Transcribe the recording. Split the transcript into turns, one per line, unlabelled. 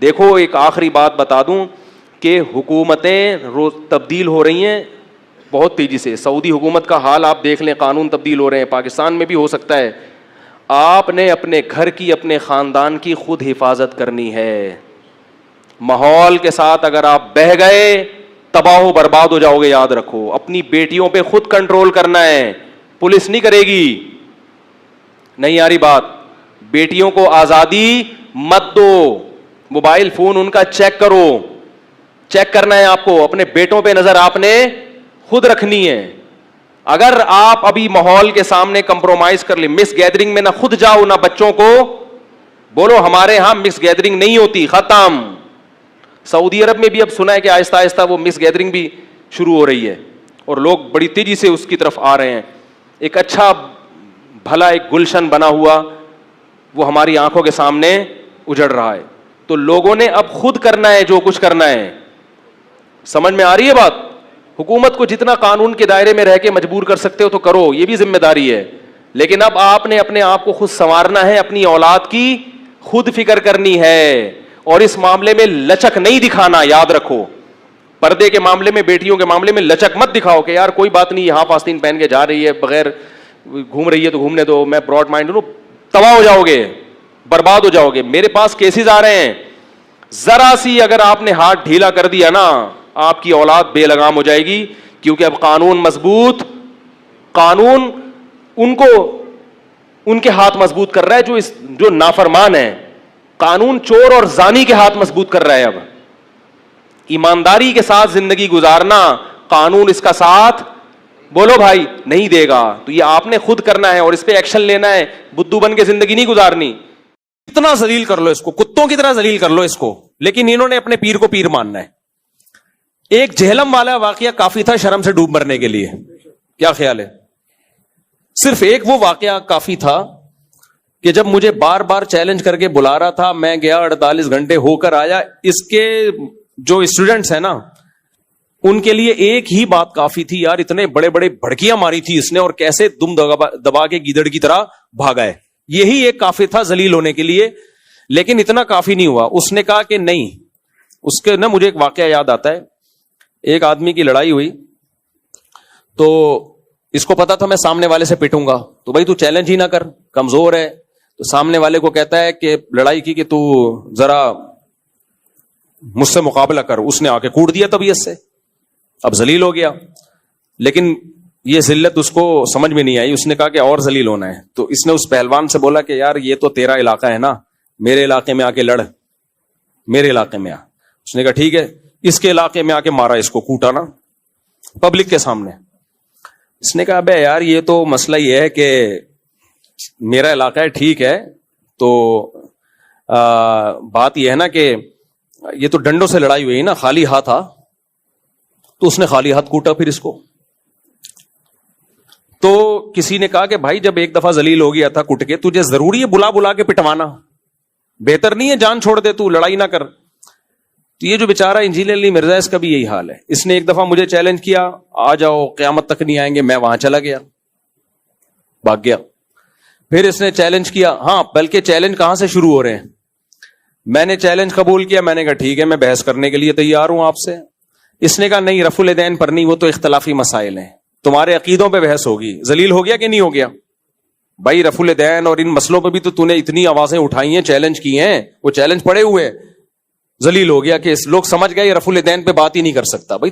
دیکھو ایک آخری بات بتا دوں کہ حکومتیں روز تبدیل ہو رہی ہیں بہت تیزی سے. سعودی حکومت کا حال آپ دیکھ لیں, قانون تبدیل ہو رہے ہیں, پاکستان میں بھی ہو سکتا ہے. آپ نے اپنے گھر کی, اپنے خاندان کی خود حفاظت کرنی ہے. ماحول کے ساتھ اگر آپ بہہ گئے تباہ و برباد ہو جاؤ گے. یاد رکھو, اپنی بیٹیوں پہ خود کنٹرول کرنا ہے, پولیس نہیں کرے گی. نہیں آ رہی بات؟ بیٹیوں کو آزادی مت دو, موبائل فون ان کا چیک کرو, چیک کرنا ہے آپ کو, اپنے بیٹوں پہ نظر آپ نے خود رکھنی ہے. اگر آپ ابھی ماحول کے سامنے کمپرومائز کر لیں, مس گیدرنگ میں نہ خود جاؤ نہ بچوں کو بولو ہمارے ہاں مس گیدرنگ نہیں ہوتی, ختم. سعودی عرب میں بھی اب سنا ہے کہ آہستہ آہستہ وہ مس گیدرنگ بھی شروع ہو رہی ہے اور لوگ بڑی تیزی سے اس کی طرف آ رہے ہیں. ایک اچھا بھلا ایک گلشن بنا ہوا وہ ہماری آنکھوں کے سامنے اجڑ رہا ہے. تو لوگوں نے اب خود کرنا ہے جو کچھ کرنا ہے. سمجھ میں آ رہی ہے بات؟ حکومت کو جتنا قانون کے دائرے میں رہ کے مجبور کر سکتے ہو تو کرو, یہ بھی ذمہ داری ہے. لیکن اب آپ نے اپنے آپ کو خود سنوارنا ہے, اپنی اولاد کی خود فکر کرنی ہے, اور اس معاملے میں لچک نہیں دکھانا. یاد رکھو, پردے کے معاملے میں, بیٹیوں کے معاملے میں لچک مت دکھاؤ کہ یار کوئی بات نہیں, ہاف آستین پہن کے جا رہی ہے, بغیر گھوم رہی ہے تو گھومنے دو, میں براڈ مائنڈ ہوں. تباہ ہو جاؤ گے, برباد ہو جاؤ گے. میرے پاس کیسز آ رہے ہیں, ذرا سی اگر آپ نے ہاتھ ڈھیلا کر دیا نا آپ کی اولاد بے لگام ہو جائے گی. کیونکہ اب قانون مضبوط, قانون ان کو ان کے ہاتھ مضبوط کر رہا ہے جو نافرمان ہے. قانون چور اور زانی کے ہاتھ مضبوط کر رہا ہے. اب ایمانداری کے ساتھ زندگی گزارنا قانون اس کا ساتھ بولو بھائی نہیں دے گا. تو یہ آپ نے خود کرنا ہے اور اس پہ ایکشن لینا ہے. بدو بن کے زندگی نہیں گزارنی. اتنا ذلیل کر لو اس کو, کتوں کی طرح ذلیل کر لو اس کو, لیکن انہوں نے اپنے پیر کو پیر ماننا ہے. ایک جہلم والا واقعہ کافی تھا شرم سے ڈوب مرنے کے لیے. کیا خیال ہے؟ صرف ایک وہ واقعہ کافی تھا کہ جب مجھے بار بار چیلنج کر کے بلا رہا تھا, میں گیا 48 گھنٹے ہو کر آیا. اس کے جو اسٹوڈنٹس ہیں نا ان کے لیے ایک ہی بات کافی تھی, یار اتنے بڑے بڑے بھڑکیاں ماری تھی اس نے اور کیسے دم دبا کے گیدڑ کی طرح بھاگا ہے. یہی ایک کافی تھا ذلیل ہونے کے لیے. لیکن اتنا کافی نہیں ہوا. اس نے کہا کہ نہیں, اس کے نا مجھے ایک واقعہ یاد آتا ہے. ایک آدمی کی لڑائی ہوئی تو اس کو پتا تھا میں سامنے والے سے پٹوں گا, تو بھائی تو چیلنج ہی نہ کر, کمزور ہے. تو سامنے والے کو کہتا ہے کہ لڑائی کی کہ تو ذرا مجھ سے مقابلہ کر. اس نے آ کے کوٹ دیا طبیعت سے, اب ذلیل ہو گیا. لیکن یہ ذلت اس کو سمجھ میں نہیں آئی. اس نے کہا کہ اور ذلیل ہونا ہے. تو اس نے اس پہلوان سے بولا کہ یار یہ تو تیرا علاقہ ہے نا, میرے علاقے میں آ کے لڑ, میرے علاقے میں آ. اس نے کہا ٹھیک ہے. اس کے علاقے میں آ کے مارا, اس کو کوٹا نا پبلک کے سامنے. اس نے کہا بے یار یہ تو مسئلہ یہ ہے کہ میرا علاقہ ہے, ٹھیک ہے, تو بات یہ ہے نا کہ یہ تو ڈنڈوں سے لڑائی ہوئی نا, خالی ہاتھ تھا. تو اس نے خالی ہاتھ کوٹا پھر اس کو. تو کسی نے کہا کہ بھائی جب ایک دفعہ ذلیل ہو گیا تھا کٹ کے, تجھے ضروری ہے بلا بلا کے پٹوانا؟ بہتر نہیں ہے جان چھوڑ دے, تو لڑائی نہ کر. تو یہ جو بیچارہ انجینئر علی مرزا, اس کا بھی یہی حال ہے. اس نے ایک دفعہ مجھے چیلنج کیا, آ جاؤ قیامت تک نہیں آئیں گے. میں وہاں چلا گیا, بھاگ گیا. پھر اس نے چیلنج کیا, ہاں بلکہ چیلنج کہاں سے شروع ہو رہے ہیں. میں نے چیلنج قبول کیا, میں نے کہا ٹھیک ہے میں بحث کرنے کے لیے تیار ہوں آپ سے. اس نے کہا نہیں, رفع الیدین پر نہیں, وہ تو اختلافی مسائل ہیں, تمہارے عقیدوں پہ بحث ہوگی. ذلیل ہو گیا کہ نہیں ہو گیا بھائی؟ رفع الیدین اور ان مسئلوں پہ بھی تو نے اتنی آوازیں اٹھائی ہیں, چیلنج کی ہیں, وہ چیلنج پڑے ہوئے. ذلیل ہو گیا کہ لوگ سمجھ گئے یہ رفع الیدین پہ بات ہی نہیں کر سکتا. بھائی